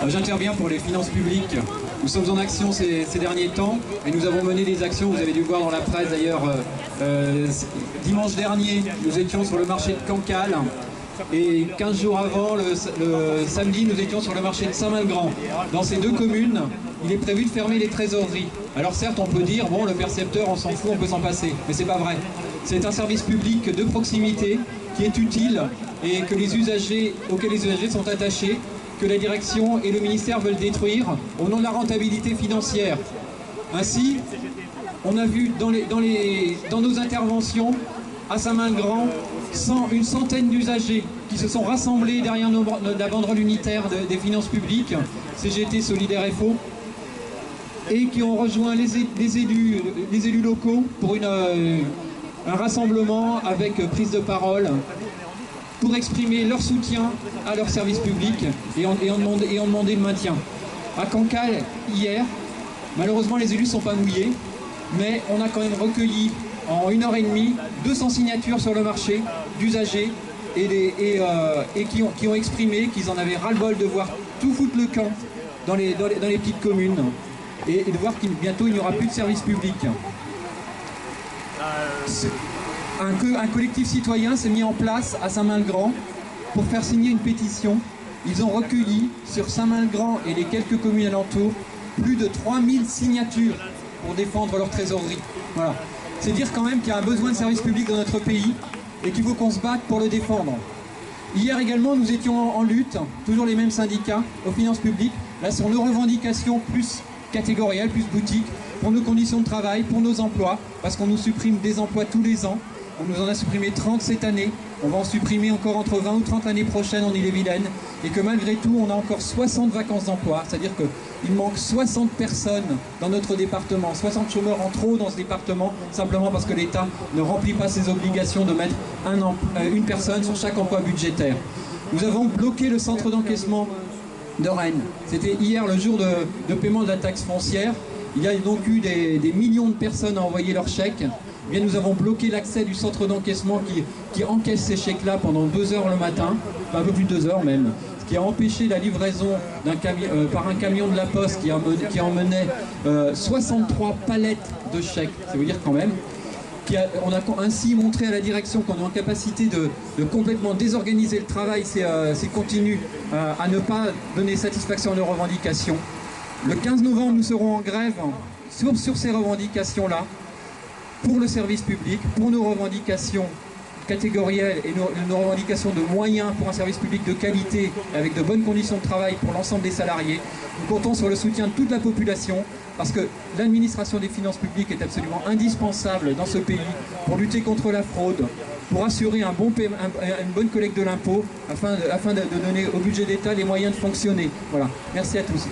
J'interviens pour les finances publiques. Nous sommes en action ces derniers temps et nous avons mené des actions, vous avez dû voir dans la presse d'ailleurs, dimanche dernier, nous étions sur le marché de Cancale et 15 jours avant, le samedi, nous étions sur le marché de Saint-Malgrand. Dans ces deux communes, il est prévu de fermer les trésoreries. Alors certes, on peut dire, bon, le percepteur, on s'en fout, on peut s'en passer, mais c'est pas vrai. C'est un service public de proximité qui est utile et que auquel les usagers sont attachés, que la direction et le ministère veulent détruire au nom de la rentabilité financière. Ainsi, on a vu dans nos interventions à Saint-Malgrand une centaine d'usagers qui se sont rassemblés derrière la banderole unitaire des finances publiques, CGT Solidaire FO, et qui ont rejoint les élus locaux pour un rassemblement avec prise de parole pour exprimer leur soutien à leur service public et en demander le maintien. À Cancale, hier, malheureusement les élus ne sont pas mouillés, mais on a quand même recueilli en 1h30 200 signatures sur le marché d'usagers et qui ont exprimé qu'ils en avaient ras-le-bol de voir tout foutre le camp dans les petites communes et de voir qu'il bientôt il n'y aura plus de service public. Un collectif citoyen s'est mis en place à Saint-Malgrand pour faire signer une pétition. Ils ont recueilli sur Saint-Malgrand et les quelques communes alentours plus de 3000 signatures pour défendre leur trésorerie. Voilà. C'est dire quand même qu'il y a un besoin de service public dans notre pays et qu'il faut qu'on se batte pour le défendre. Hier également, nous étions en lutte, toujours les mêmes syndicats, aux finances publiques, là sur nos revendications plus catégorielles, plus boutiques, pour nos conditions de travail, pour nos emplois, parce qu'on nous supprime des emplois tous les ans. On nous en a supprimé 30 cette année, on va en supprimer encore entre 20 ou 30 l'année prochaine en Ille-et-Vilaine, et que malgré tout, on a encore 60 vacances d'emploi, c'est-à-dire qu'il manque 60 personnes dans notre département, 60 chômeurs en trop dans ce département, simplement parce que l'État ne remplit pas ses obligations de mettre une personne sur chaque emploi budgétaire. Nous avons bloqué le centre d'encaissement de Rennes. C'était hier le jour de paiement de la taxe foncière. Il y a donc eu des millions de personnes à envoyer leurs chèques. Eh bien, nous avons bloqué l'accès du centre d'encaissement qui encaisse ces chèques-là pendant 2 heures le matin, un peu plus de 2 heures même, ce qui a empêché la livraison par un camion de la Poste qui emmenait 63 palettes de chèques, ça veut dire quand même. On a ainsi montré à la direction qu'on est en capacité de complètement désorganiser le travail, c'est continu à ne pas donner satisfaction à nos revendications. Le 15 novembre, nous serons en grève sur ces revendications-là, pour le service public, pour nos revendications catégorielles et nos revendications de moyens pour un service public de qualité avec de bonnes conditions de travail pour l'ensemble des salariés. Nous comptons sur le soutien de toute la population parce que l'administration des finances publiques est absolument indispensable dans ce pays pour lutter contre la fraude, pour assurer une bonne collecte de l'impôt afin de donner au budget d'État les moyens de fonctionner. Voilà. Merci à tous.